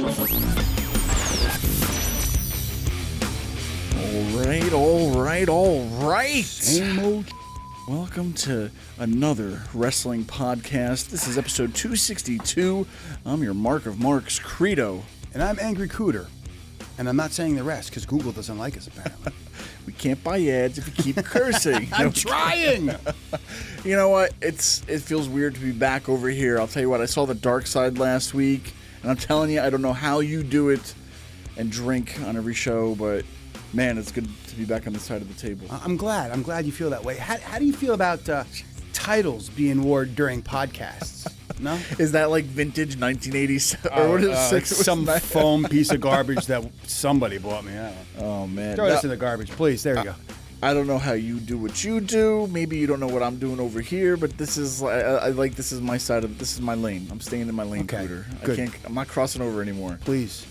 All right. Same old. Welcome to another wrestling podcast. This is episode 262. I'm your Mark of Marks, Credo. And I'm Angry Cooter. And I'm not saying the rest because Google doesn't like us, apparently. We can't buy ads if you keep cursing. I'm trying. You know what? It feels weird to be back over here. I'll tell you what, I saw the dark side last week, and I'm telling you, I don't know how you do it and drink on every show, but man, it's good to be back on this side of the table. I'm glad. I'm glad you feel that way. How do you feel about titles being worn during podcasts? No? Is that like vintage 1987? Or what is it? Some foam piece of garbage that somebody bought me. I don't know. Oh, man. Throw this in the garbage, please. There you go. I don't know how you do what you do. Maybe you don't know what I'm doing over here, but this is this is my side of this is my lane. I'm staying in my lane, okay. Cooter. Good. I'm not crossing over anymore. Please.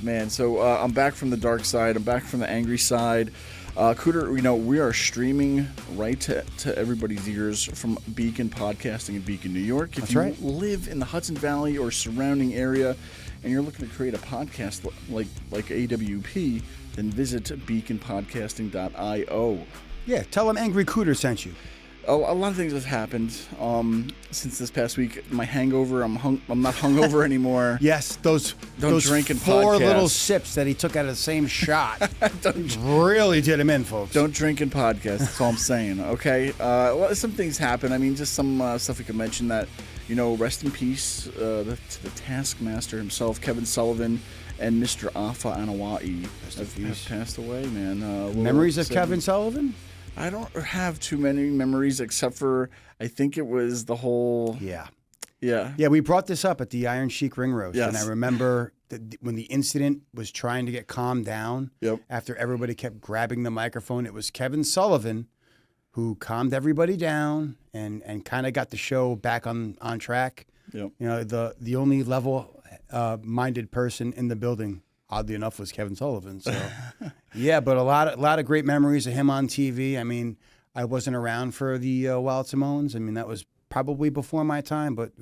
Man, so I'm back from the dark side. I'm back from the angry side. Cooter, you know, we are streaming right to everybody's ears from Beacon Podcasting in Beacon, New York. If you live in the Hudson Valley or surrounding area and you're looking to create a podcast like AWP, then visit beaconpodcasting.io. Yeah, tell them Angry Cooter sent you. A lot of things have happened since this past week. My hangover, I'm not hungover anymore. Yes, those drink and four podcast. little sips that he took out of the same shot really did him in, folks. Don't drink and podcast. That's all I'm saying. Okay. Well, some things happen. I mean, just some stuff we could mention that, you know, rest in peace to the Taskmaster himself, Kevin Sullivan, and Mr. Afa Anawai have passed away, man. Memories of Kevin Sullivan? I don't have too many memories except for I think it was the whole... Yeah, we brought this up at the Iron Sheik Ring Roast, and I remember when the incident was trying to get calmed down, after everybody kept grabbing the microphone, it was Kevin Sullivan who calmed everybody down and kind of got the show back on track. Yep. You know, the only level-minded person in the building, oddly enough, was Kevin Sullivan. So, yeah, but a lot of great memories of him on TV. I mean, I wasn't around for the Wild Samoans. I mean, that was probably before my time, but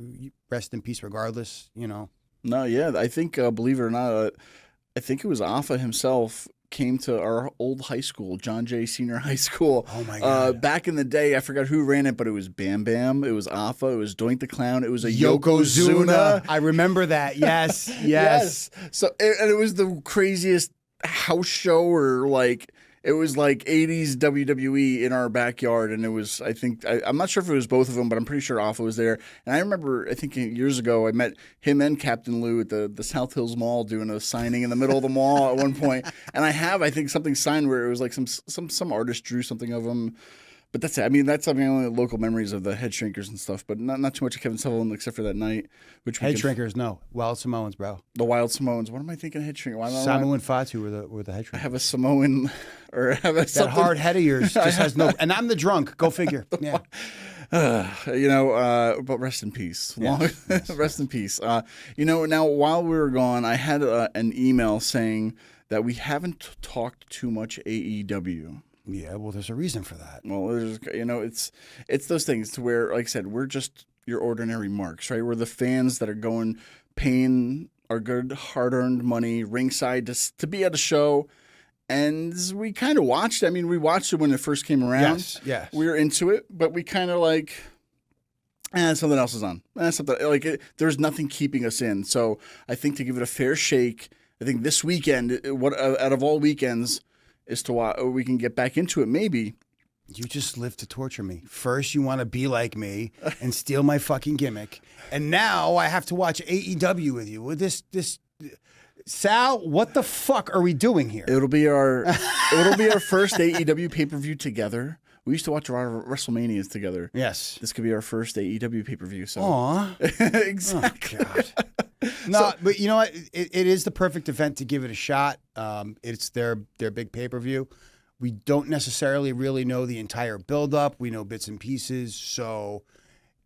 rest in peace regardless, you know. No, yeah, I think, believe it or not, I think it was Afa himself came to our old high school, John Jay Senior High School. Oh, my God. Back in the day, I forgot who ran it, but it was Bam Bam, it was Afa, it was Doink the Clown, it was a Yokozuna. I remember that, yes. So, and it was the craziest house show or it was like 80s WWE in our backyard, and it was, I'm not sure if it was both of them, but I'm pretty sure Afa was there. And I remember, I think years ago, I met him and Captain Lou at the South Hills Mall doing a signing in the middle of the mall at one point. And I think, something signed where it was like some artist drew something of him. But that's it. I mean, that's my only local memories of the Head Shrinkers and stuff, but not too much of Kevin Sullivan except for that night. Head Shrinkers, no. Wild Samoans, bro. The Wild Samoans. What am I thinking? Head Shrinkers. Samoan Fatu were the Head Shrinkers. I have a Samoan, or have a that hard head of yours just has no. And I'm the drunk. Go figure. Yeah. But rest in peace. Yes. Rest in peace. Now while we were gone, I had an email saying that we haven't talked too much AEW. Yeah, well, there's a reason for that. Well, it's those things to where, like I said, we're just your ordinary marks, right? We're the fans that are paying our good, hard-earned money ringside to be at a show, and we kind of watched. I mean, we watched it when it first came around. Yes. We were into it, but we kind of something else is on. There's nothing keeping us in. So I think to give it a fair shake, I think this weekend, out of all weekends, is to why we can get back into it, maybe. You just live to torture me. First, you want to be like me and steal my fucking gimmick, and now I have to watch AEW with you. With this, Sal, what the fuck are we doing here? It'll be our first AEW pay-per-view together. We used to watch a lot of WrestleManias together. Yes, this could be our first AEW pay-per-view. So, exactly. Oh, God. No, but you know what? It is the perfect event to give it a shot. It's their big pay-per-view. We don't necessarily really know the entire build-up. We know bits and pieces, so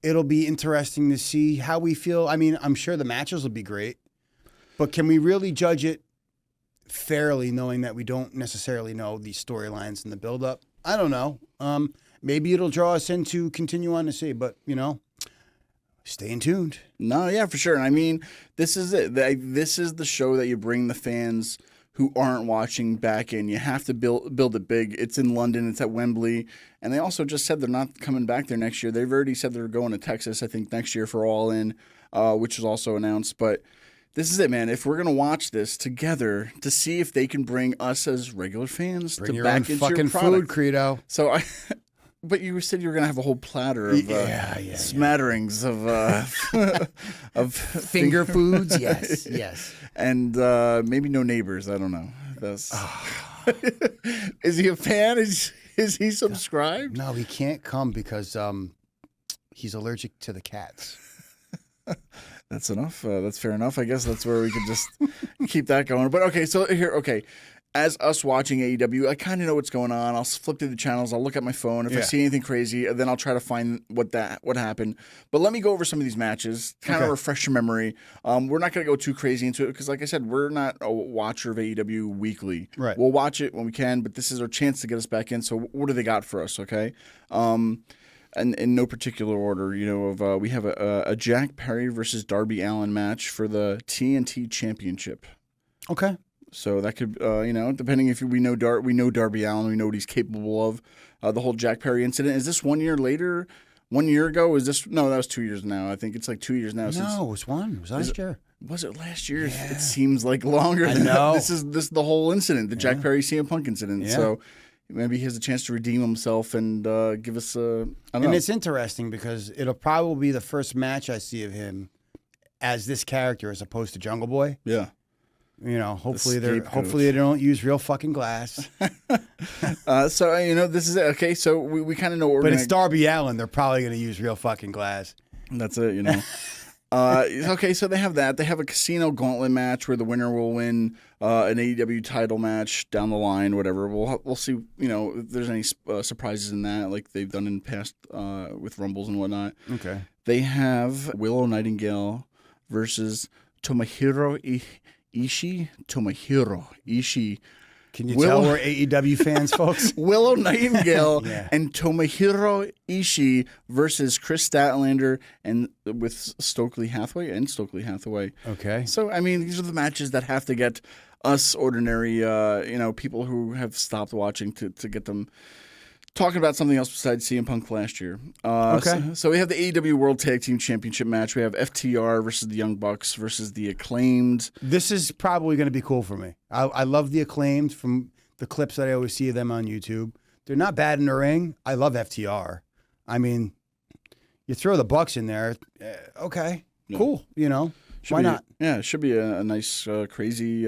it'll be interesting to see how we feel. I mean, I'm sure the matches will be great, but can we really judge it fairly knowing that we don't necessarily know the storylines and the build-up? I don't know. Maybe it'll draw us in to continue on to see, but, Staying tuned. No, yeah, for sure. And I mean, this is it. This is the show that you bring the fans who aren't watching back in. You have to build it big. It's in London. It's at Wembley. And they also just said they're not coming back there next year. They've already said they're going to Texas, I think, next year for All In, which is also announced. But this is it, man. If we're going to watch this together to see if they can bring us as regular fans Bring to your back own into fucking your product. food, Credo. So But you said you were gonna have a whole platter of smatterings of of finger foods. Yes. And maybe no neighbors. I don't know. That's Is he a fan? Is he subscribed? No, he can't come because he's allergic to the cats. That's enough. That's fair enough. I guess that's where we could just keep that going. But okay, so here, okay. As us watching AEW, I kind of know what's going on. I'll flip through the channels. I'll look at my phone. If I see anything crazy, then I'll try to find what happened. But let me go over some of these matches, kind of refresh your memory. We're not going to go too crazy into it because, like I said, we're not a watcher of AEW weekly. Right. We'll watch it when we can, but this is our chance to get us back in. So what do they got for us, okay? And in no particular order, we have a Jack Perry versus Darby Allin match for the TNT Championship. Okay. So that could, depending if we know Darby Allin, we know what he's capable of. The whole Jack Perry incident. Is this 1 year later? 1 year ago? No, that was 2 years now. I think it's like 2 years now. No, it was one. It was last year. Was it last year? Yeah. It seems like longer than know. that. This is the whole incident, the Jack Perry CM Punk incident. Yeah. So maybe he has a chance to redeem himself and give us I don't know. And it's interesting because it'll probably be the first match I see of him as this character as opposed to Jungle Boy. Yeah. Hopefully they don't use real fucking glass. So this is it. Okay, so we kind of know what we're But it's Darby Allin. They're probably going to use real fucking glass. That's it, Okay, so they have that. They have a casino gauntlet match where the winner will win an AEW title match down the line, whatever. We'll see, if there's any surprises in that, like they've done in the past with Rumbles and whatnot. Okay. They have Willow Nightingale versus Tomohiro Ishii. Can you tell we're AEW fans, folks? Willow Nightingale and Tomohiro Ishii versus Chris Statlander and with Stokely Hathaway. Okay. So, I mean, these are the matches that have to get us ordinary, people who have stopped watching to get them talking about something else besides CM Punk last year. Okay. So we have the AEW World Tag Team Championship match. We have FTR versus the Young Bucks versus the Acclaimed. This is probably going to be cool for me. I love the Acclaimed from the clips that I always see of them on YouTube. They're not bad in the ring. I love FTR. I mean, you throw the Bucks in there, okay, cool. Why not? Yeah, it should be a nice, crazy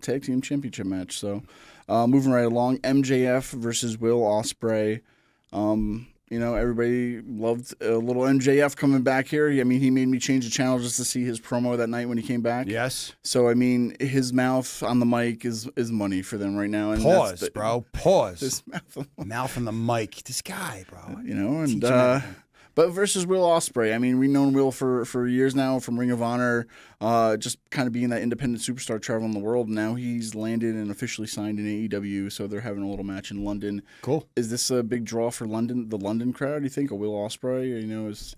tag team championship match. So, moving right along, MJF versus Will Ospreay. Everybody loved a little MJF coming back here. I mean, he made me change the channel just to see his promo that night when he came back. Yes. So, I mean, his mouth on the mic is money for them right now. And Pause, bro. Pause. His mouth on the mic. This guy, bro. But versus Will Ospreay, I mean, we've known Will for years now from Ring of Honor, just kind of being that independent superstar traveling the world. Now he's landed and officially signed in AEW, so they're having a little match in London. Cool. Is this a big draw for the London crowd, do you think? A Will Ospreay, is...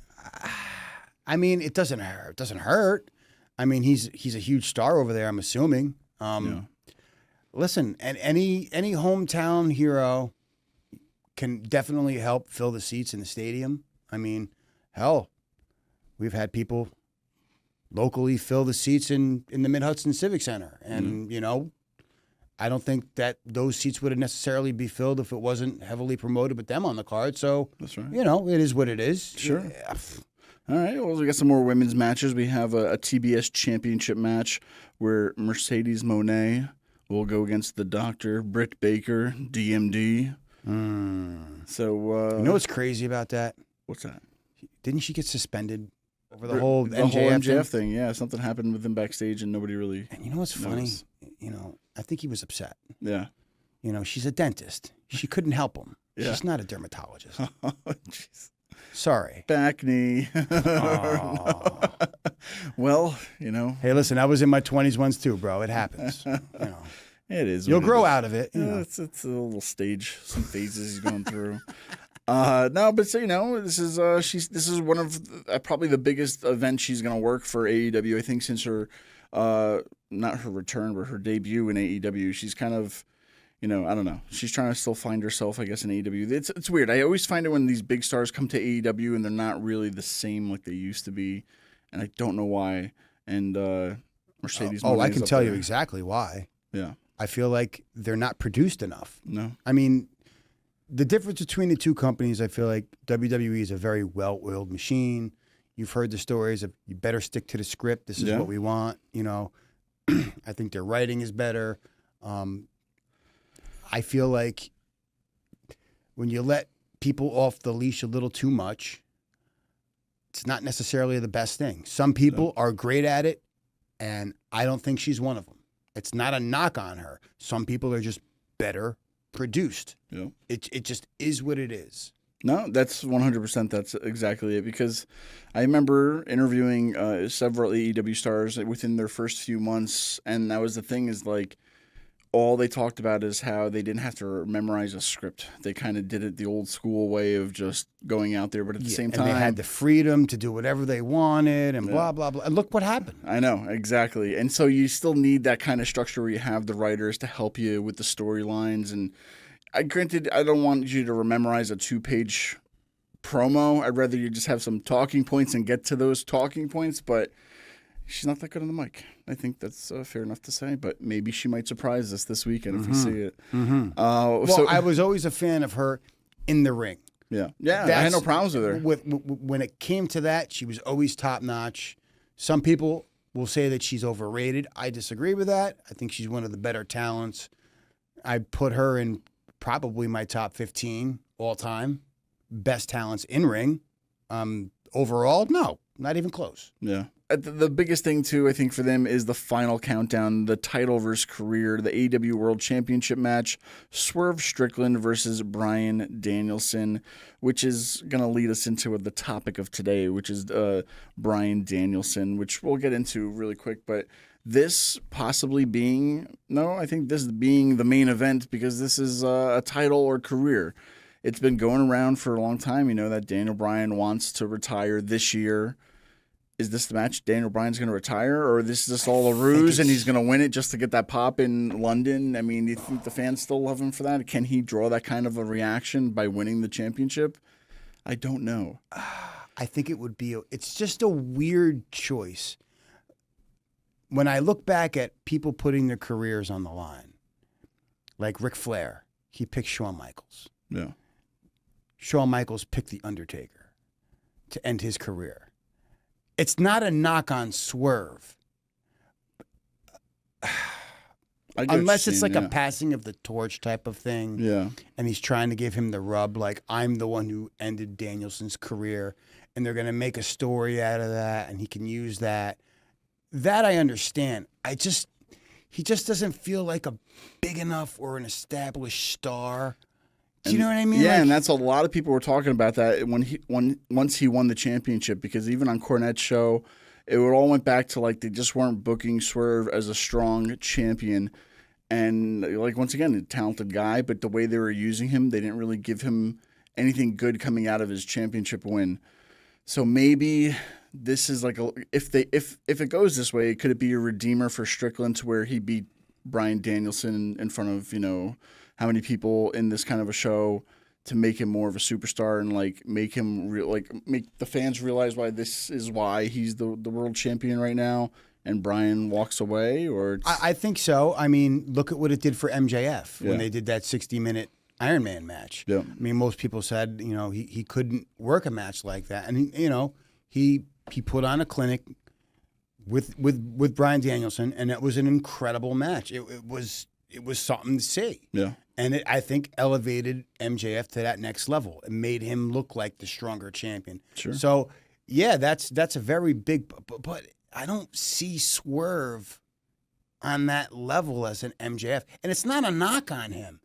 I mean, it doesn't hurt. It doesn't hurt. I mean, he's a huge star over there, I'm assuming. Listen, and any hometown hero can definitely help fill the seats in the stadium. I mean, hell, we've had people locally fill the seats in the Mid-Hudson Civic Center. And, I don't think that those seats would necessarily be filled if it wasn't heavily promoted with them on the card. So, that's right. It is what it is. Sure. Yeah. All right. Well, we got some more women's matches. We have a TBS championship match where Mercedes Moné will go against the Doctor, Britt Baker, DMD. So, what's crazy about that? What's that? Didn't she get suspended over the whole MJF thing? Yeah, something happened with him backstage, and nobody really. And you know what's funny? I think he was upset. Yeah. She's a dentist. She couldn't help him. Yeah. She's not a dermatologist. Oh, jeez. Sorry. Back knee. Well, Hey, listen, I was in my 20s once too, bro. It happens. It is. You'll grow out of it. It's a little stage, some phases he's going through. No, but so, this is this is one of probably the biggest event she's gonna work for AEW. I think since her not her return, but her debut in AEW. She's kind of, I don't know. She's trying to still find herself, I guess, in AEW. It's weird. I always find it when these big stars come to AEW and they're not really the same like they used to be, and I don't know why. And Mercedes. I can tell you exactly why. Yeah. I feel like they're not produced enough. No. I mean, the difference between the two companies, I feel like WWE is a very well-oiled machine. You've heard the stories of you better stick to the script. This is what we want. I think their writing is better. I feel like when you let people off the leash a little too much, it's not necessarily the best thing. Some people are great at it, and I don't think she's one of them. It's not a knock on her. Some people are just better produced. Yeah. It just is what it is. No, that's 100%. That's exactly it. Because I remember interviewing several AEW stars within their first few months, and that was the thing is like all they talked about is how they didn't have to memorize a script. They kind of did it the old school way of just going out there, but at the same time, they had the freedom to do whatever they wanted and blah, blah, blah. And look what happened. I know, exactly. And so you still need that kind of structure where you have the writers to help you with the storylines. And granted, I don't want you to memorize a 2-page promo. I'd rather you just have some talking points and get to those talking points, but she's not that good on the mic. I think that's fair enough to say, but maybe she might surprise us this weekend if we see it. Mm-hmm. I was always a fan of her in the ring. Yeah, I had no problems with her. When it came to that, she was always top-notch. Some people will say that she's overrated. I disagree with that. I think she's one of the better talents. I put her in probably my top 15 all-time. Best talents in ring. Overall, no, not even close. Yeah. The biggest thing, too, I think, for them is the final countdown, the title versus career, the AEW World Championship match, Swerve Strickland versus Bryan Danielson, which is going to lead us into the topic of today, which is Bryan Danielson, which we'll get into really quick. But this possibly being, I think this being the main event because this is a title or career. It's been going around for a long time, that Daniel Bryan wants to retire this year. Is this the match Daniel Bryan's going to retire, or this is just all a ruse and he's going to win it just to get that pop in London? I mean, do you think the fans still love him for that? Can he draw that kind of a reaction by winning the championship? I don't know. I think it would be it's just a weird choice. When I look back at people putting their careers on the line, like Ric Flair, he picked Shawn Michaels. Yeah. Shawn Michaels picked The Undertaker to end his career. It's not a knock on Swerve. Unless it's like a passing of the torch type of thing. Yeah. And he's trying to give him the rub, like, I'm the one who ended Danielson's career, and they're going to make a story out of that, and he can use that. That I understand. He just doesn't feel like a big enough or an established star. Do you know what I mean? Yeah, and that's a lot of people were talking about that once he won the championship, because even on Cornette's show, it all went back to like they just weren't booking Swerve as a strong champion, and like once again, a talented guy, but the way they were using him, they didn't really give him anything good coming out of his championship win. So maybe this is like if it goes this way, could it be a redeemer for Strickland to where he beat Bryan Danielson in front of how many people in this kind of a show to make him more of a superstar and like make him make the fans realize why he's the world champion right now, and Bryan walks away? Or I think so. I mean, look at what it did for MJF when they did that 60-minute Iron Man match. Yeah. I mean, most people said he couldn't work a match like that, and he put on a clinic with Bryan Danielson, and it was an incredible match. It was something to see. Yeah. And it, I think, elevated MJF to that next level. It made him look like the stronger champion. Sure. So, yeah, that's a very big – but I don't see Swerve on that level as an MJF. And it's not a knock on him.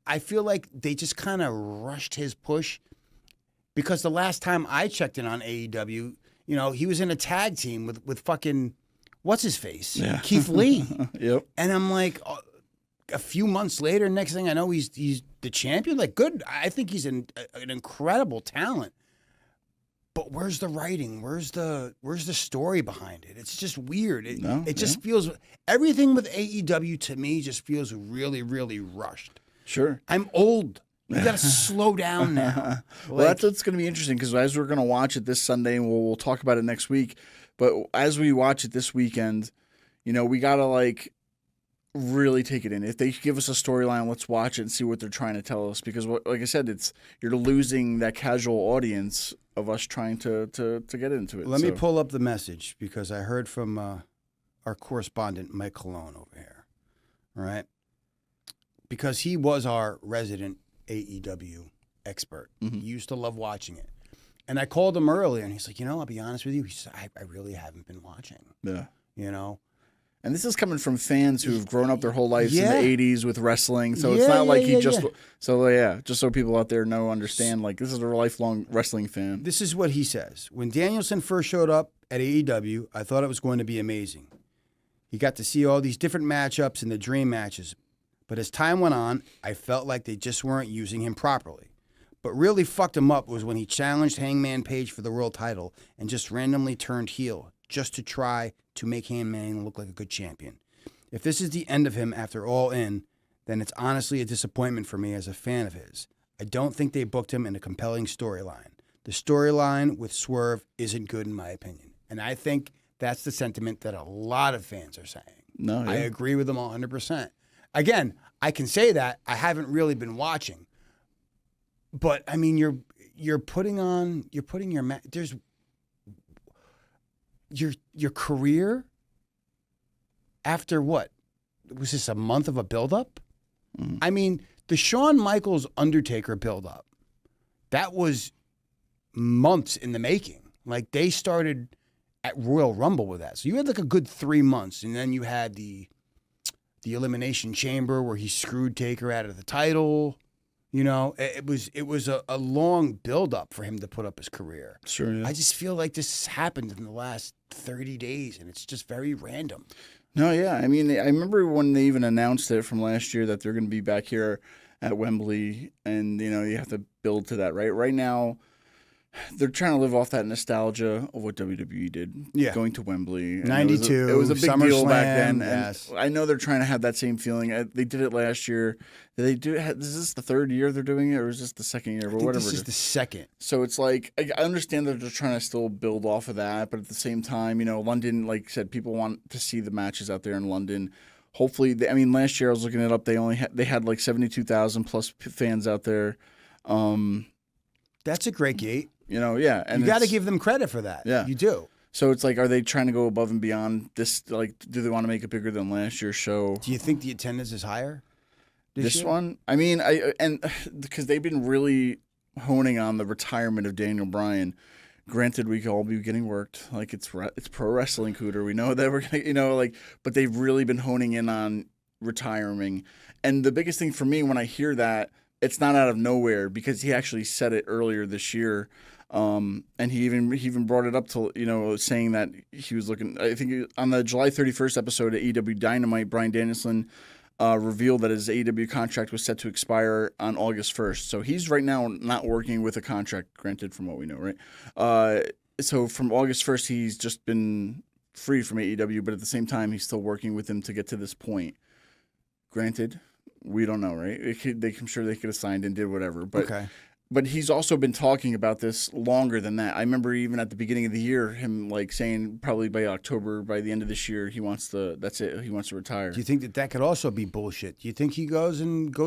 I feel like they just kind of rushed his push because the last time I checked in on AEW, he was in a tag team with fucking – what's his face? Yeah. Keith Lee. Yep. And I'm like a few months later, next thing I know, he's the champion. Like, good. I think he's an incredible talent. But where's the writing? Where's the story behind it? It's just weird. It just feels, everything with AEW to me just feels really, really rushed. Sure. I'm old. You got to slow down now. Well, that's what's going to be interesting, because as we're going to watch it this Sunday, and we'll talk about it next week. But as we watch it this weekend, we got to really take it in. If they give us a storyline, let's watch it and see what they're trying to tell us. Because, like I said, you're losing that casual audience of us trying to get into it. Let me pull up the message, because I heard from our correspondent, Mike Colon, over here. All right? Because he was our resident AEW expert. Mm-hmm. He used to love watching it. And I called him earlier, and he's like, I'll be honest with you. He said, I really haven't been watching. Yeah. And this is coming from fans who've grown up their whole lives in the 80s with wrestling. So it's not like he just... Yeah. So, just so people out there understand, this is a lifelong wrestling fan. This is what he says. When Danielson first showed up at AEW, I thought it was going to be amazing. He got to see all these different matchups and the dream matches. But as time went on, I felt like they just weren't using him properly. But really fucked him up was when he challenged Hangman Page for the world title and just randomly turned heel just to try to make Hangman look like a good champion. If this is the end of him after All In, then it's honestly a disappointment for me as a fan of his. I don't think they booked him in a compelling storyline. The storyline with Swerve isn't good in my opinion. And I think that's the sentiment that a lot of fans are saying. No, yeah. I agree with them 100%. Again, I can say that. I haven't really been watching. But I mean, you're putting your there's your career after what? Was this a month of a buildup? Mm-hmm. I mean, the Shawn Michaels Undertaker buildup, that was months in the making. Like, they started at Royal Rumble with that. So you had a good 3 months, and then you had the Elimination Chamber where he screwed Taker out of the title. It was a long build-up for him to put up his career. Sure, yeah. I just feel like this happened in the last 30 days, and it's just very random. No, yeah. I mean, I remember when they even announced it from last year that they're going to be back here at Wembley, and, you have to build to that, right? Right now, they're trying to live off that nostalgia of what WWE did, going to Wembley. 92, it was a big deal back then. Yes. And I know they're trying to have that same feeling. They did it last year. Is this the third year they're doing it, or is this the second year? I think this is the second. So it's like, I understand that they're trying to still build off of that, but at the same time, London, like I said, people want to see the matches out there in London. Hopefully, last year I was looking it up. They had like 72,000 plus fans out there. That's a great gate. Yeah. And you got to give them credit for that. Yeah. You do. So it's like, are they trying to go above and beyond this? Like, do they want to make it bigger than last year's show? Do you think the attendance is higher this year? one? I mean, because they've been really honing on the retirement of Daniel Bryan. Granted, we could all be getting worked. Like, it's pro wrestling, Cooter. We know that we're gonna, but they've really been honing in on retiring. And the biggest thing for me when I hear that, it's not out of nowhere, because he actually said it earlier this year. And he even brought it up to, saying that he was looking, I think on the July 31st episode of AEW Dynamite, Bryan Danielson revealed that his AEW contract was set to expire on August 1st. So he's right now not working with a contract, granted, from what we know, right? So from August 1st, he's just been free from AEW, but at the same time, he's still working with them to get to this point. Granted, we don't know, right? I'm sure they could have signed and did whatever. But, okay. But he's also been talking about this longer than that. I remember even at the beginning of the year, him saying probably by October, by the end of this year, that's it. He wants to retire. Do you think that could also be bullshit? Do you think he goes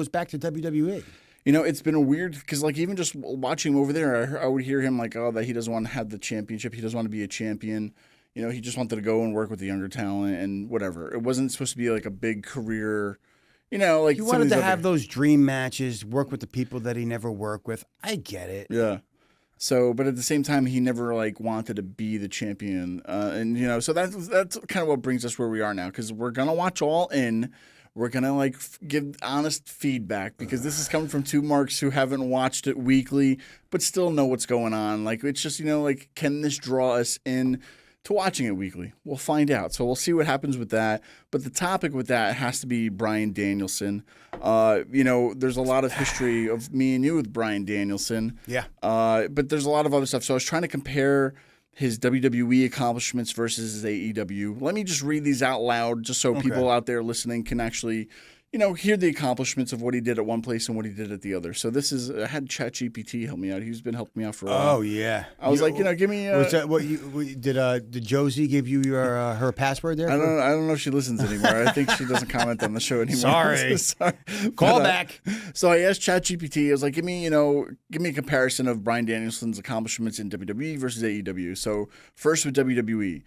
back to WWE? It's been a weird, because even just watching him over there, I would hear him that he doesn't want to have the championship. He doesn't want to be a champion. He just wanted to go and work with the younger talent and whatever. It wasn't supposed to be a big career. He wanted to have those dream matches, work with the people that he never worked with. I get it. Yeah. So, but at the same time, he never wanted to be the champion, and so that's kind of what brings us where we are now, because we're gonna watch All In. We're gonna give honest feedback, because this is coming from two marks who haven't watched it weekly, but still know what's going on. It's just can this draw us in to watching it weekly. We'll find out. So we'll see what happens with that. But the topic with that has to be Bryan Danielson. There's a lot of history of me and you with Bryan Danielson. Yeah. But there's a lot of other stuff. So I was trying to compare his WWE accomplishments versus his AEW. Let me just read these out loud just so people out there listening can actually hear the accomplishments of what he did at one place and what he did at the other. So this is, I had ChatGPT help me out. He's been helping me out for a while. Oh, yeah. I was give me was that what did Josie give you her password there? I don't know if she listens anymore. I think she doesn't comment on the show anymore. Sorry. Call back. So I asked ChatGPT, I was like, give me a comparison of Bryan Danielson's accomplishments in WWE versus AEW. So first with WWE.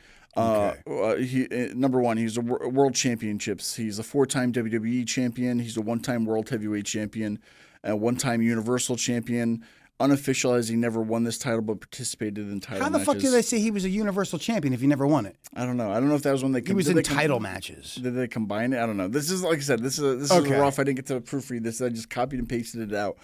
Number one, he's a world championships. He's a 4-time WWE champion. He's a 1-time world heavyweight champion, a 1-time universal champion. Unofficial, as he never won this title, but participated in title matches. How the fuck did they say he was a universal champion if he never won it? I don't know. I don't know if that was when they. He was in title matches. Did they combine it? I don't know. This is, like I said, this is rough. I didn't get to proofread this. I just copied and pasted it out.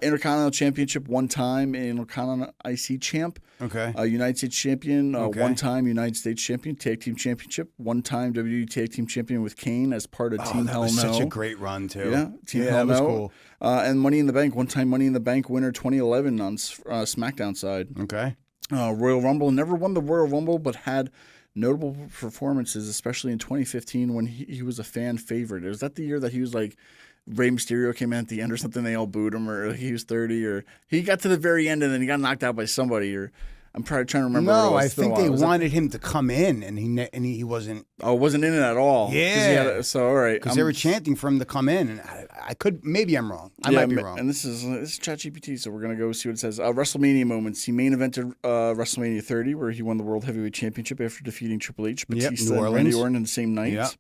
Intercontinental Championship 1-time, Intercontinental IC champ. Okay. United States champion, 1-time United States champion, tag team championship, 1-time WWE tag team champion with Kane as part of Team Hell No. That was such a great run too. Yeah, Team Hell No. That was cool. And Money in the Bank, 1-time Money in the Bank winner, 2011 on SmackDown side. Okay. Royal Rumble, never won the Royal Rumble, but had notable performances, especially in 2015 when he was a fan favorite. Was that the year that he was like Rey Mysterio came in at the end or something? They all booed him, or he was 30, or he got to the very end and then he got knocked out by somebody, or I'm probably trying to remember. No, I think they wanted him to come in, and he wasn't. Oh, wasn't in it at all. Yeah. So all right, because they were chanting for him to come in, and I could, maybe I'm wrong. I might be wrong. And this is ChatGPT, so we're gonna go see what it says. WrestleMania moments. He main evented WrestleMania 30, where he won the World Heavyweight Championship after defeating Triple H, Batista, and Randy Orton in the same night. Yep.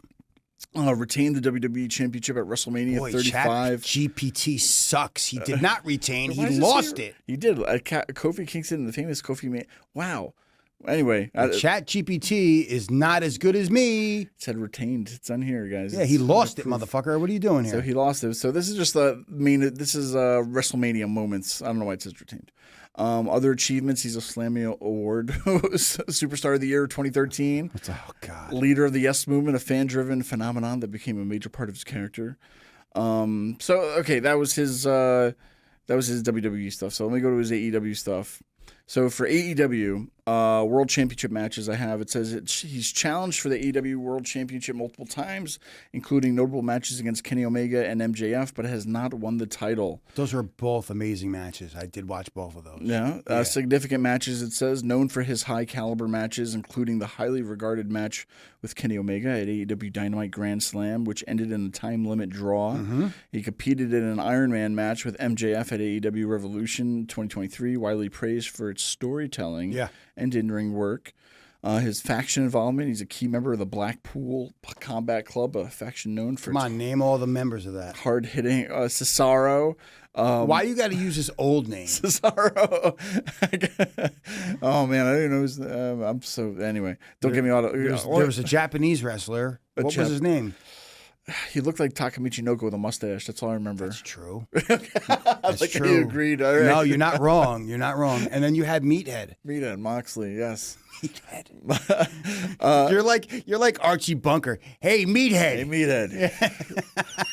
Retained the WWE Championship at WrestleMania 35. GPT sucks. He did not retain. He lost it. He did. Kofi Kingston, the famous Kofi man. Wow. Anyway. ChatGPT is not as good as me. It said retained. It's on here, guys. Yeah, he lost it, motherfucker. What are you doing here? So he lost it. So this is just this is WrestleMania moments. I don't know why it says retained. Other achievements, he's a Slammy Award Superstar of the Year 2013. Oh, God. Leader of the Yes Movement, a fan-driven phenomenon that became a major part of his character. That was his WWE stuff. So let me go to his AEW stuff. So for AEW, World Championship matches I have, it says he's challenged for the AEW World Championship multiple times, including notable matches against Kenny Omega and MJF, but has not won the title. Those are both amazing matches. I did watch both of those. Yeah. Significant matches, it says, known for his high-caliber matches, including the highly regarded match with Kenny Omega at AEW Dynamite Grand Slam, which ended in a time-limit draw. Mm-hmm. He competed in an Iron Man match with MJF at AEW Revolution 2023, widely praised for its storytelling and in-ring work. His faction involvement, he's a key member of the Blackpool Combat Club, a faction known for... Come on, name all the members of that. Hard-hitting Cesaro. Why you got to use his old name? Cesaro. Oh, man, I didn't know his... I'm so... Anyway, don't get me all... There was a Japanese wrestler. What was his name? He looked like Takamichi Noko with a mustache. That's all I remember. That's true. That's like true. You agreed. All right. No, you're not wrong. You're not wrong. And then you had Meathead. Meathead, Moxley, yes. Meathead. You're like Archie Bunker. Hey, Meathead. Hey, Meathead.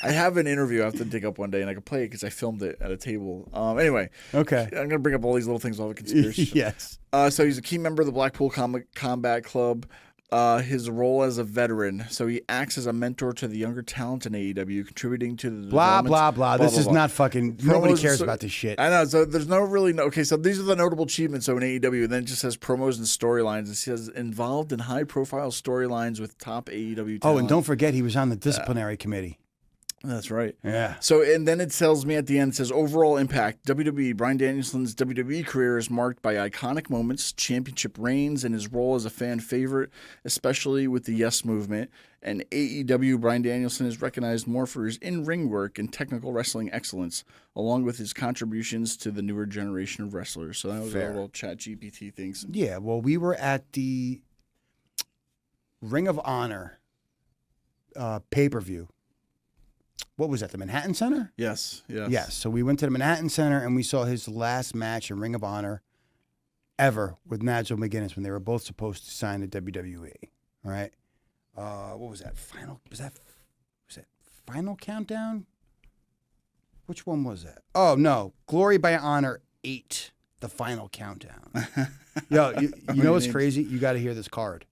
I have an interview I have to dig up one day, and I can play it because I filmed it at a table. Anyway. Okay. I'm going to bring up all these little things all the conspiracy. Yes. So he's a key member of the Blackpool Combat Club. His role as a veteran, so he acts as a mentor to the younger talent in AEW, contributing to the blah blah blah. This is not fucking. Nobody cares about this shit. I know. So there's no really. Okay, so these are the notable achievements. So in AEW, and then it just says promos and storylines. It says involved in high-profile storylines with top AEW talent. Oh, and don't forget he was on the disciplinary committee. That's right. Yeah. So, and then it tells me at the end, it says overall impact. WWE, Bryan Danielson's WWE career is marked by iconic moments, championship reigns, and his role as a fan favorite, especially with the Yes Movement. And AEW, Bryan Danielson is recognized more for his in-ring work and technical wrestling excellence, along with his contributions to the newer generation of wrestlers. So that was our little ChatGPT things. Yeah, well, we were at the Ring of Honor pay-per-view. What was that, the Manhattan Center? Yes. Yes, so we went to the Manhattan Center and we saw his last match in Ring of Honor. ever with Nigel McGuinness when they were both supposed to sign to WWE. All right. What was that? Was that Final Countdown? Which one was that? Oh, no. Glory by Honor 8, the Final Countdown. Yo, you know what's crazy? You got to hear this card.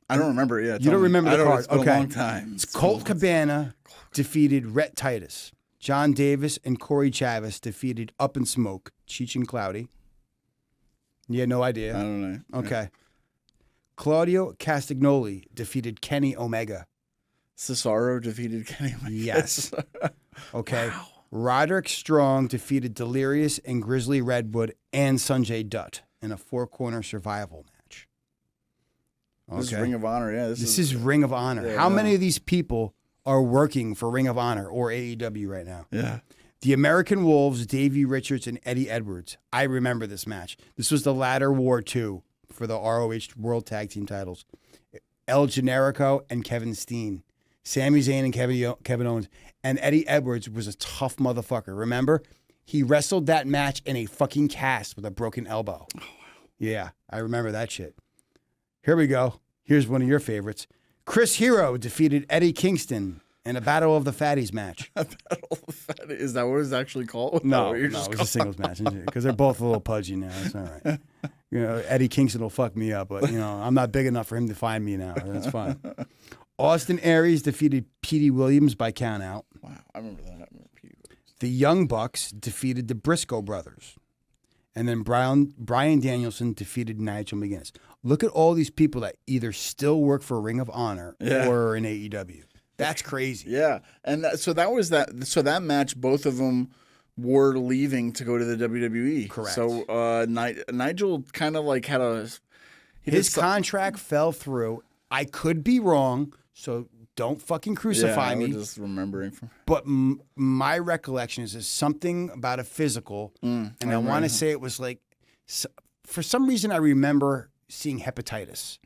I don't remember it. Yeah, you don't remember the card? It's been a long time. It's Colt Cabana defeated Rhett Titus. John Davis and Corey Chavis defeated Up in Smoke, Cheech and Cloudy. You had no idea? I don't know. Okay. Yeah. Claudio Castagnoli defeated Kenny Omega. Cesaro defeated Kenny Omega. Yes. Okay. Wow. Roderick Strong defeated Delirious and Grizzly Redwood and Sanjay Dutt in a 4-corner survival match. Okay. This is Ring of Honor. Yeah, this is Ring of Honor. Yeah, How many of these people are working for Ring of Honor or AEW right now? Yeah. The American Wolves, Davey Richards and Eddie Edwards. I remember this match. This was the Ladder War 2 for the ROH World Tag Team titles. El Generico and Kevin Steen. Sami Zayn and Kevin Owens. And Eddie Edwards was a tough motherfucker. Remember? He wrestled that match in a fucking cast with a broken elbow. Oh, wow. Yeah, I remember that shit. Here we go. Here's one of your favorites. Chris Hero defeated Eddie Kingston in a Battle of the Fatties match. A Battle of the Fatties? Is that what it's actually called? No, it was a singles match because they're both a little pudgy now. It's all right. You know, Eddie Kingston will fuck me up, but I'm not big enough for him to find me now. That's fine. Austin Aries defeated Petey Williams by countout. Wow, I remember that. I remember Petey Williams. The Young Bucks defeated the Briscoe brothers. And then Bryan Danielson defeated Nigel McGuinness. Look at all these people that either still work for Ring of Honor or in AEW. That's crazy. Yeah, and so that match, both of them were leaving to go to the WWE. Correct. So Nigel kind of like had his contract fell through. I could be wrong, so don't fucking crucify me. I'm just remembering from. But my recollection is there's something about a physical, and I want to say it was like, for some reason I remember seeing hepatitis,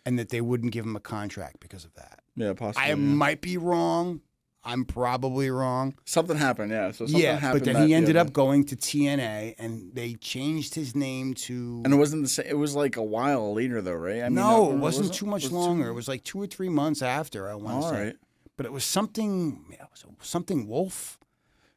and that they wouldn't give him a contract because of that. Yeah, possibly. I might be wrong. I'm probably wrong. Something happened, yeah. So something happened. But then he ended up going to TNA, and they changed his name to. And it wasn't the same. It was like a while later, though, right? I mean, no, it wasn't too much longer. It was like 2 or 3 months after. I want to say. Right. But it was something. It was something Wolf.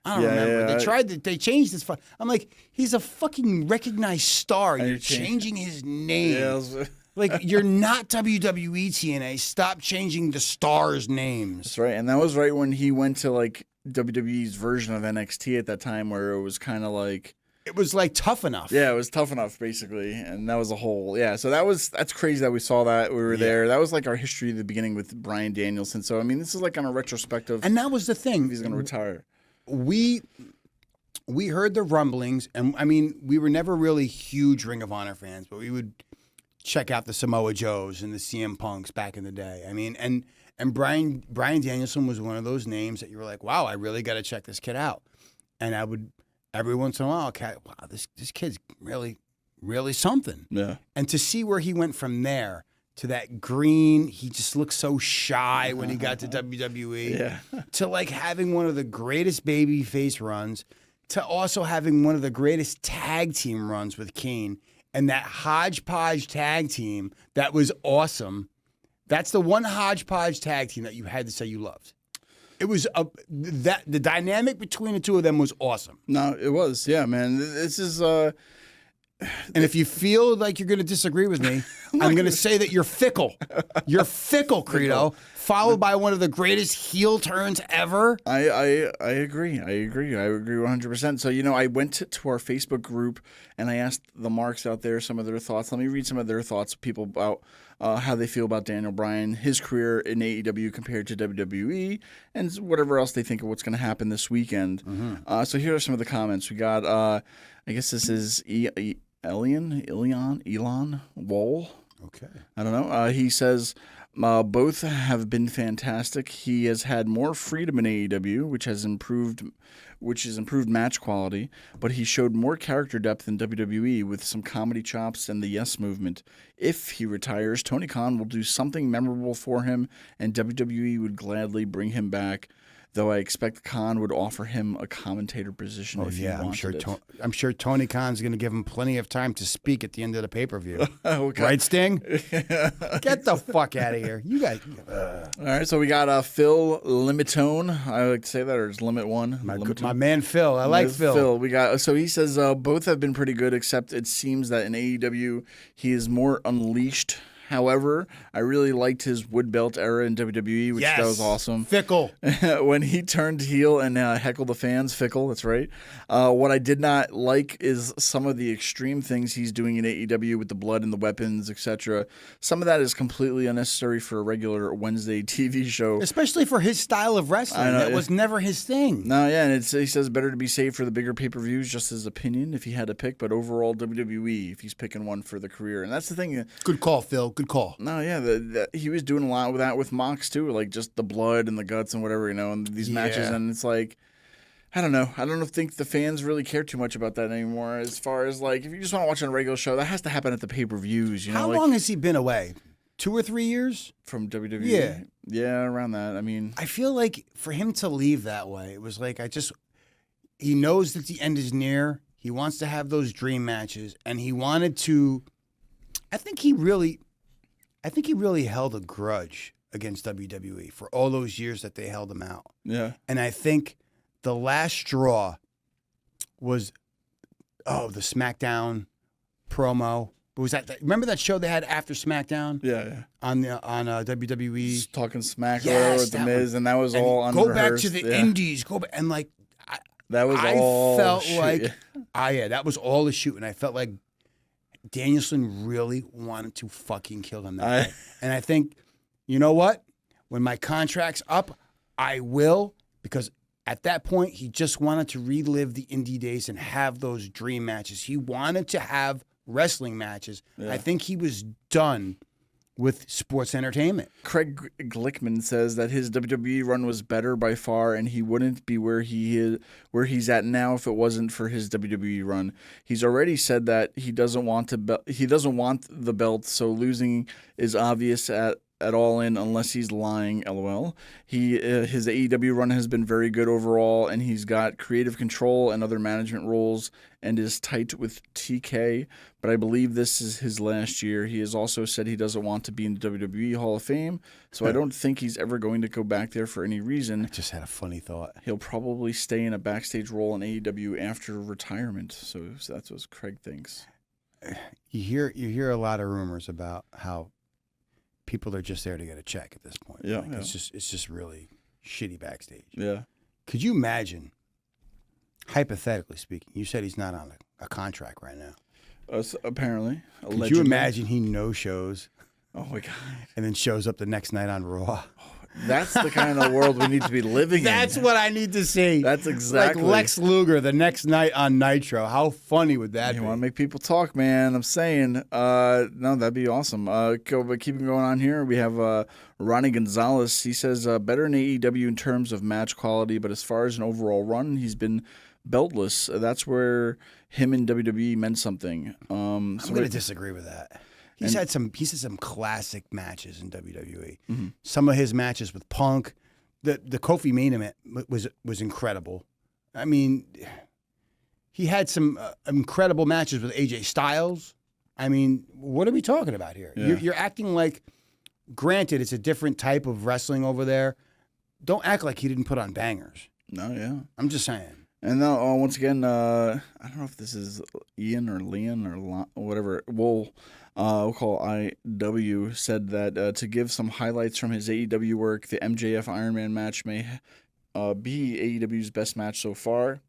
I don't remember. Yeah. They changed his. I'm like, he's a fucking recognized star. And you're changing his name. Yeah, like, you're not WWE TNA. Stop changing the stars' names. That's right. And that was right when he went to, like, WWE's version of NXT at that time, where it was kind of like. It was like Tough Enough. Yeah, it was Tough Enough, basically. And that was a whole. Yeah, so that's crazy that we saw that. We were there. That was like our history at the beginning with Bryan Danielson. So, I mean, this is like on a retrospective. And that was the thing. He's going to retire. We heard the rumblings, and I mean, we were never really huge Ring of Honor fans, but we would check out the Samoa Joes and the CM Punks back in the day. I mean, and Bryan Danielson was one of those names that you were like, wow, I really got to check this kid out. And I would every once in a while, okay, wow, this kid's really, really something. Yeah. And to see where he went from there to that green, he just looked so shy when he got to WWE. Yeah. To like having one of the greatest babyface runs, to also having one of the greatest tag team runs with Kane. And that hodgepodge tag team that was awesome. That's the one hodgepodge tag team that you had to say you loved. It was the dynamic between the two of them was awesome. No, it was. Yeah, man. This is. And if you feel like you're going to disagree with me, I'm going to say that you're fickle. You're fickle, Credo. Followed by one of the greatest heel turns ever. I agree. I agree 100%. So, I went to our Facebook group and I asked the marks out there some of their thoughts. Let me read some of their thoughts, people, about how they feel about Daniel Bryan, his career in AEW compared to WWE, and whatever else they think of what's going to happen this weekend. Mm-hmm. So here are some of the comments. We got, I guess this is Elon Wall. Okay. I don't know. He says, both have been fantastic. He has had more freedom in AEW, which has improved match quality, but he showed more character depth in WWE with some comedy chops and the yes movement. If he retires, Tony Khan will do something memorable for him, and WWE would gladly bring him back. though I expect Khan would offer him a commentator position if he wanted it. I'm sure Tony Khan's going to give him plenty of time to speak at the end of the pay-per-view. Okay. Right, Sting? Get the fuck out of here. You guys. All right, so we got Phil Limitone. I like to say that, or it's Limit One. My man Phil. I like Phil. We got. So he says both have been pretty good, except it seems that in AEW he is more unleashed. However, I really liked his wood belt era in WWE, which that was awesome. Fickle. When he turned heel and heckled the fans, fickle, that's right. What I did not like is some of the extreme things he's doing in AEW with the blood and the weapons, etc. Some of that is completely unnecessary for a regular Wednesday TV show. Especially for his style of wrestling. That was never his thing. No, yeah, and he says better to be saved for the bigger pay-per-views, just his opinion, if he had to pick. But overall, WWE, if he's picking one for the career. And that's the thing. Good call, Phil. Good call. No, yeah, he was doing a lot with that with Mox too, like just the blood and the guts and whatever, and these matches, and it's like, I don't know. I don't think the fans really care too much about that anymore. As far as like, if you just want to watch on a regular show, that has to happen at the pay-per-views. How long has he been away? 2 or 3 years from WWE? Yeah, around that. I mean, I feel like for him to leave that way, it was like he knows that the end is near. He wants to have those dream matches, and he wanted to. I think he really held a grudge against WWE for all those years that they held him out. Yeah. And I think the last straw was, the SmackDown promo. Was that? Remember that show they had after SmackDown? Yeah. On WWE. Just talking smack with the Miz, and that was all unrehearsed. Go back to the Indies. Go back and like. That was all. I felt like, that was all the shoot, and I felt like Danielson really wanted to fucking kill him that day. And I think, you know what? When my contract's up, I will, because at that point, he just wanted to relive the indie days and have those dream matches. He wanted to have wrestling matches. Yeah. I think he was done with sports entertainment. Craig Glickman says that his WWE run was better by far, and he wouldn't be where he's at now if it wasn't for his WWE run. He's already said that he doesn't want the belt, so losing is obvious at All In unless he's lying. LOL. His AEW run has been very good overall, and he's got creative control and other management roles, and is tight with TK. But I believe this is his last year. He has also said he doesn't want to be in the WWE Hall of Fame, so I don't think he's ever going to go back there for any reason. I just had a funny thought. He'll probably stay in a backstage role in AEW after retirement. So that's what Craig thinks. You hear a lot of rumors about how people are just there to get a check at this point. Yeah, It's just really shitty backstage. Yeah. Could you hypothetically speaking, you said he's not on a contract right now. Apparently. Allegedly. Could you imagine he no-shows? Oh, my God. And then shows up the next night on Raw? That's the kind of world we need to be living in. That's what I need to see. That's exactly. Like Lex Luger the next night on Nitro. How funny would that be? You want to make people talk, man. I'm saying. No, that'd be awesome. But keeping going on here, we have Ronnie Gonzalez. He says, better in AEW in terms of match quality, but as far as an overall run, he's been beltless. That's where him in WWE meant something. I'm going to disagree with that. He's had some classic matches in WWE. Mm-hmm. Some of his matches with Punk, the Kofi main event was incredible. I mean, he had some incredible matches with AJ Styles. I mean, what are we talking about here? Yeah. You're acting like, granted, it's a different type of wrestling over there. Don't act like he didn't put on bangers. No, yeah. I'm just saying. And now, once again, I don't know if this is Ian or Leon or whatever. We'll call IW said that to give some highlights from his AEW work, the MJF Iron Man match may be AEW's best match so far.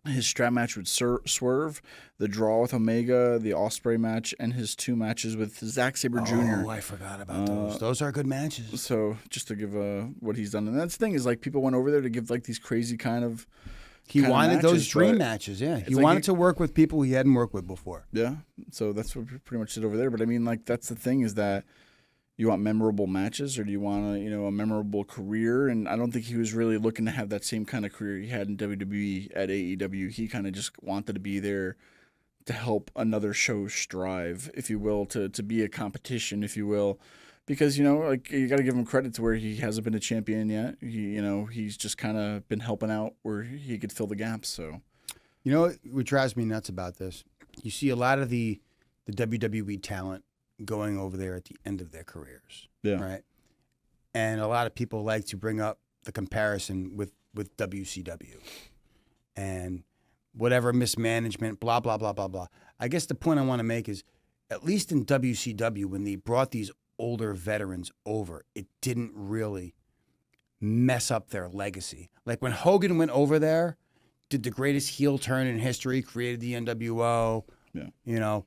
His strap match with Swerve, the draw with Omega, the Ospreay match, and his 2 matches with Zack Sabre Jr. Oh, I forgot about those. Those are good matches. So just to give what he's done. And that's the thing is, like, people went over there to give like these crazy kind of He wanted those dream matches, yeah. He wanted to work with people he hadn't worked with before. Yeah, so that's what we pretty much did over there. But I mean, like, that's the thing is that you want memorable matches, or do you want a memorable career? And I don't think he was really looking to have that same kind of career he had in WWE at AEW. He kind of just wanted to be there to help another show strive, if you will, to be a competition, if you will, Because, like, you got to give him credit to where he hasn't been a champion yet. He's just kind of been helping out where he could fill the gaps. So, what drives me nuts about this? You see a lot of the WWE talent going over there at the end of their careers. Yeah. Right. And a lot of people like to bring up the comparison with WCW and whatever mismanagement, blah, blah, blah, blah, blah. I guess the point I want to make is, at least in WCW, when they brought these older veterans over, it didn't really mess up their legacy. Like when Hogan went over there, did the greatest heel turn in history, created the NWO. Yeah.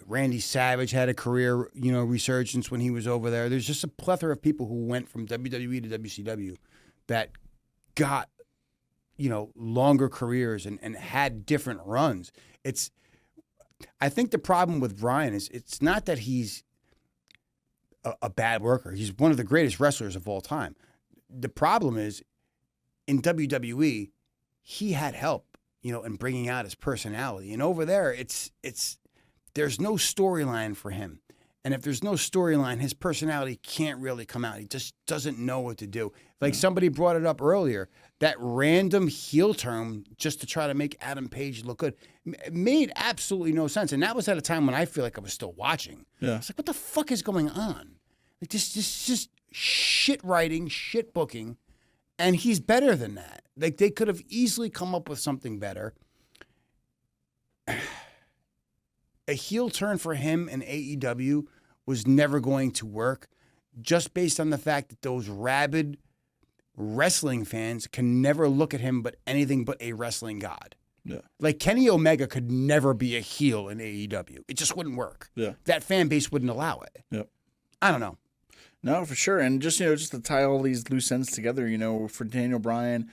Randy Savage had a career, resurgence when he was over there. There's just a plethora of people who went from WWE to WCW that got, longer careers and had different runs. I think the problem with Bryan is it's not that he's a bad worker. He's one of the greatest wrestlers of all time. The problem is in WWE, he had help, in bringing out his personality. And over there, there's no storyline for him. And if there's no storyline, his personality can't really come out. He just doesn't know what to do. Like somebody brought it up earlier, that random heel turn just to try to make Adam Page look good made absolutely no sense. And that was at a time when I feel like I was still watching. Yeah. It's like, what the fuck is going on? Like just shit writing, shit booking. And he's better than that. Like they could have easily come up with something better. A heel turn for him in AEW was never going to work just based on the fact that those rabid wrestling fans can never look at him but anything but a wrestling god. Yeah. Like Kenny Omega could never be a heel in AEW. It just wouldn't work. Yeah. That fan base wouldn't allow it. Yep. I don't know. No, for sure. And just, just to tie all these loose ends together, for Daniel Bryan,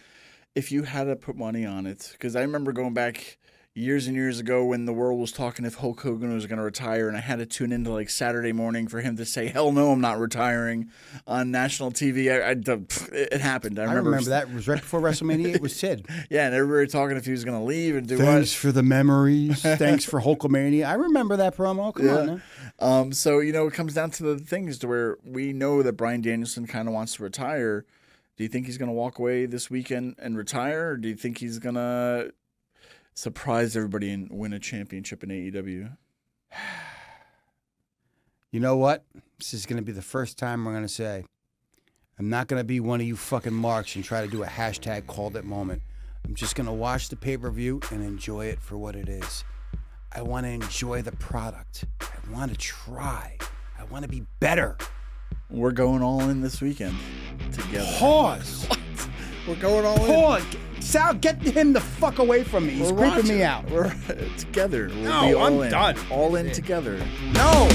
if you had to put money on it, because I remember going back years and years ago when the world was talking if Hulk Hogan was going to retire, and I had to tune into like Saturday morning for him to say, hell no, I'm not retiring on national TV. It happened. I remember that. It was right before WrestleMania. It was Sid. Yeah, and everybody talking if he was going to leave and do Thanks for the memories. Thanks for Hulkamania. I remember that promo. Come on now. So, it comes down to the things to where we know that Bryan Danielson kind of wants to retire. Do you think he's going to walk away this weekend and retire, or do you think he's going to surprise everybody and win a championship in AEW? You know what? This is going to be the first time we're going to say, I'm not going to be one of you fucking marks and try to do a hashtag called it moment. I'm just going to watch the pay-per-view and enjoy it for what it is. I want to enjoy the product. I want to try. I want to be better. We're going all in this weekend together. Pause. What? We're going all in. Pause. Sal, get him the fuck away from me. He's creeping me out. We're together. We'll No, be all I'm in. done. All in together. No.